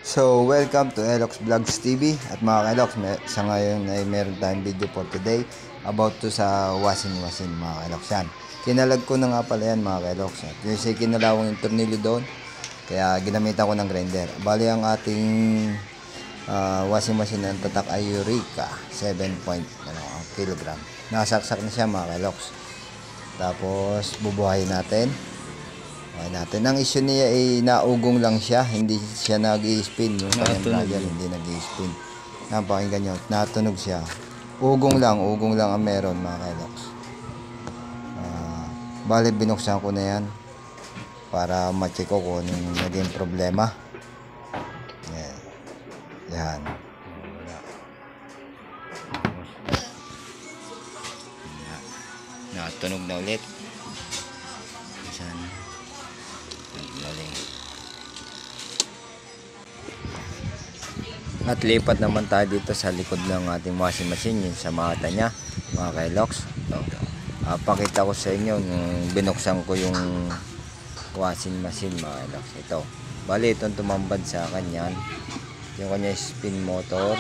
So, welcome to Elox Vlogs TV. At mga Elox, sa ngayon ay meron tayong video for today about to sa washing machine, mga Elox. Yan. Kinalag ko na nga pala yan, mga Elox. At kasi kinalawang yung tornilyo doon, kaya ginamitan ko ng grinder. Bali ang ating washing machine ng tatak ay Eureka 7 kilogram. Nakasaksak na siya, mga Elox. Tapos bubuhayin natin. Ang issue niya ay naugong lang siya, hindi siya nag-i-spin. Yung kanyang dryer hindi nag-i-spin. Napakinggan nyo, natunog siya. Ugong lang ang meron, mga Elox. Bali binuksan ko na yan para ma-check ko kung anong naging problema. Yan. Natunog na ulit. At lipat naman tayo dito sa likod ng ating washing machine, yung sa mata niya, mga Elox. Pakita ko sa inyo nung binuksan ko yung washing machine, mga Elox. Ito, bali itong tumambad sa kanya, yung kanya spin motor.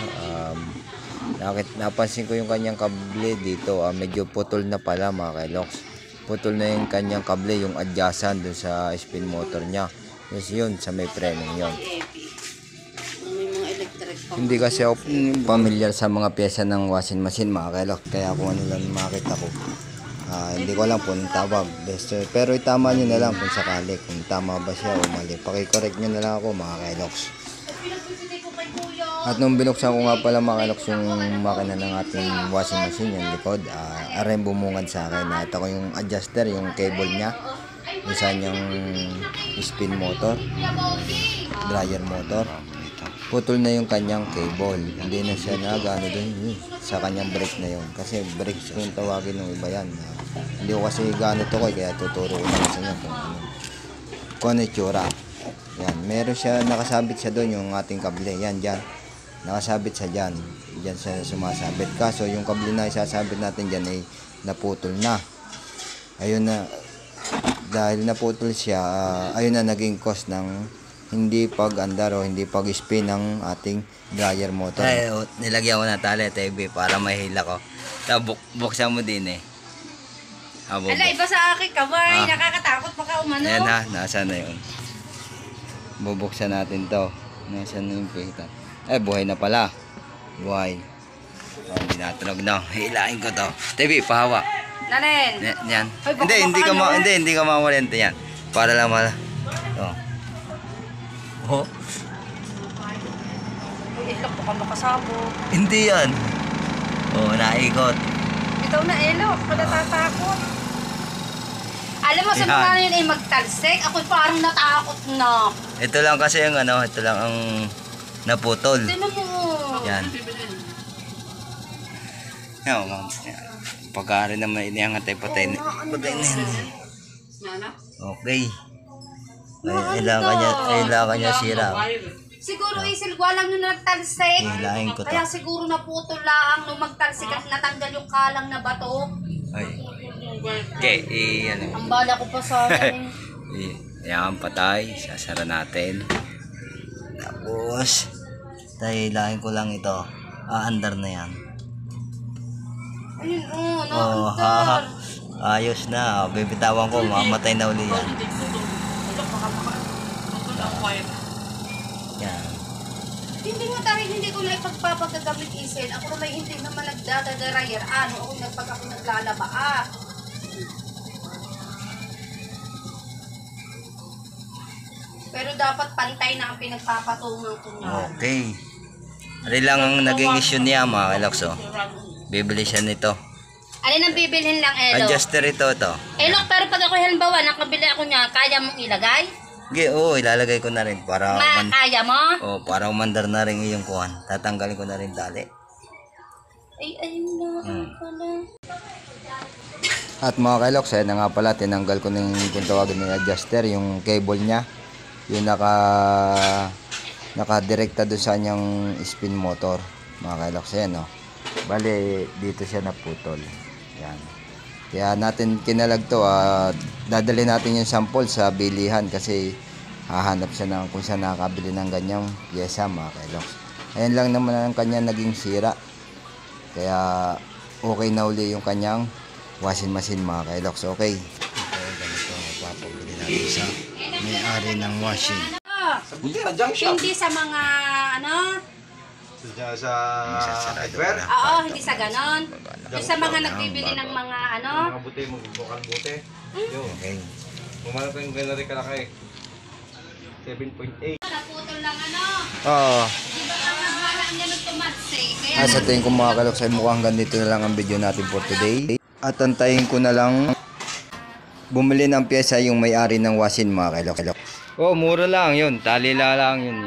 Napansin ko yung kanyang kable dito, medyo putol na pala, mga Elox. Putol na yung kanyang kable, yung adjacent dun sa spin motor niya. Yes, yun, sa may framing yun. Hindi kasi ako familiar sa mga pyesa ng washing machine, mga Elox. Kaya kung ano lang makita ko, hindi ko alam kung tawag. Pero itama nyo na lang kung sakali, kung tama ba siya o mali. Pakicorrect nyo na lang ako, mga Elox. At nung binuksan ko nga pala, mga Elox, yung makina ng ating washing machine, yung likod, aray bumungad sa akin. Ito ko yung adjuster, yung cable niya, yung sa niyang spin motor, dryer motor. Putol na yung kanyang cable. Hindi na siya nagano dun sa kanyang brake na yun. Kasi brake screw yung tawagin ng iba yan. Hindi ko kasi gano to kaya tuturo ko lang sa inyo kung ano itsura. Yan. Meron siya, nakasabit siya doon yung ating kable. Yan, dyan. Nakasabit siya dyan. Dyan siya sumasabit. Kaso yung kable na isasabit natin dyan ay naputol na. Ayun na. Dahil naputol siya, ayun na naging cause ng hindi pag-andar o hindi pag-spin ng ating dryer motor. Ay, nilagyan ko na tali, TV, para mahila ko. Buksan mo din eh. Ala, iba sa akin, kamay. Nakakatakot pa ka umano. Ayan ha, nasa na yun. Bubuksan natin to. Nasa na yung pita. Buhay na pala. Buhay. Hindi natunog na. Hilain ko to. TV, pahawa. Nanen. Yan. Hindi ka mawalente yan. Para lang mala. Ito. Oh. Ilok po kang makasabog. Hindi yan. Naikot. Ito na, Elok. Natatakot. Alam mo, sa mga yun ay magtalsik. Ako parang natakot na. Ito lang kasi yung ito lang ang naputol. Tinan mo. Yan. Yan, pagkari naman iniangat tayo patay na yan. Okay. Kailangan niya sira. Siguro isilgwa lang nung nagtalsik. Hilahin ko to. Kaya siguro naputol lang nung magtalsik at natanggal yung kalang na bato. Ay. Okay, Ang bala ko pa sa akin. Yan, patay. Sasara natin. Tapos, hilahin ko lang ito. Aandar na yan. Ayun, naandar. Ayos na. Bibitawan ko, mamatay na uli yan. Yan. Hindi mo tayo, hindi ko na ipagpapagagamit isil. Ako na may hindi naman nagdadadarayer. Ako ako naglalaba. Pero dapat pantay na ang pinagpapatungan ko niya. Okay. Ari lang ang naging issue niya, mga Elox. Bibili siya nito. Alin ang bibilhin lang, Elok? Adjuster ito. Elok, pero pag ako halimbawa, nakabili ako niya, kaya mong ilagay? Ilalagay ko na rin para kaya mo? para umandar na rin yung kuhan. Tatanggalin ko na rin tali. Ayun na, pala. At mga Elox, na nga pala, tinanggal ko ng kung tawagin ng adjuster, yung cable niya. Yung naka-direkta doon sa kanyang spin motor. Mga Elox, yan, Bali, dito siya naputol. Yan. Kaya natin kinalag to, dadali natin yung sample sa bilihan kasi hahanap siya ng kung saan nakakabili ng ganyang pyesa mga kailoks. Ayan lang naman ang kanya naging sira. Kaya okay na uli yung kanyang washing machine mga kailoks. Okay. Ito ganito papabili natin sa may-ari ng washing. Hindi na junk shop. Hindi sa mga ano, Sa hardware. oo, hindi sa ganon. Yung sa mga nagbibili ng mga ano, Mga buti, magbukal buti. Yo, Okay. pumalap yung ganari kalaki. 7.8. naputol lang ano. Oo. Di ba ang naghalaan niya ng tumatse? Kaya Sa tingin ko mga kailoks ay mukhang ganito na lang ang video natin for today. At antayin ko na lang bumili ng pyesa yung may-ari ng washing mga kailoks. Oh, mura lang yun. Talila lang yun.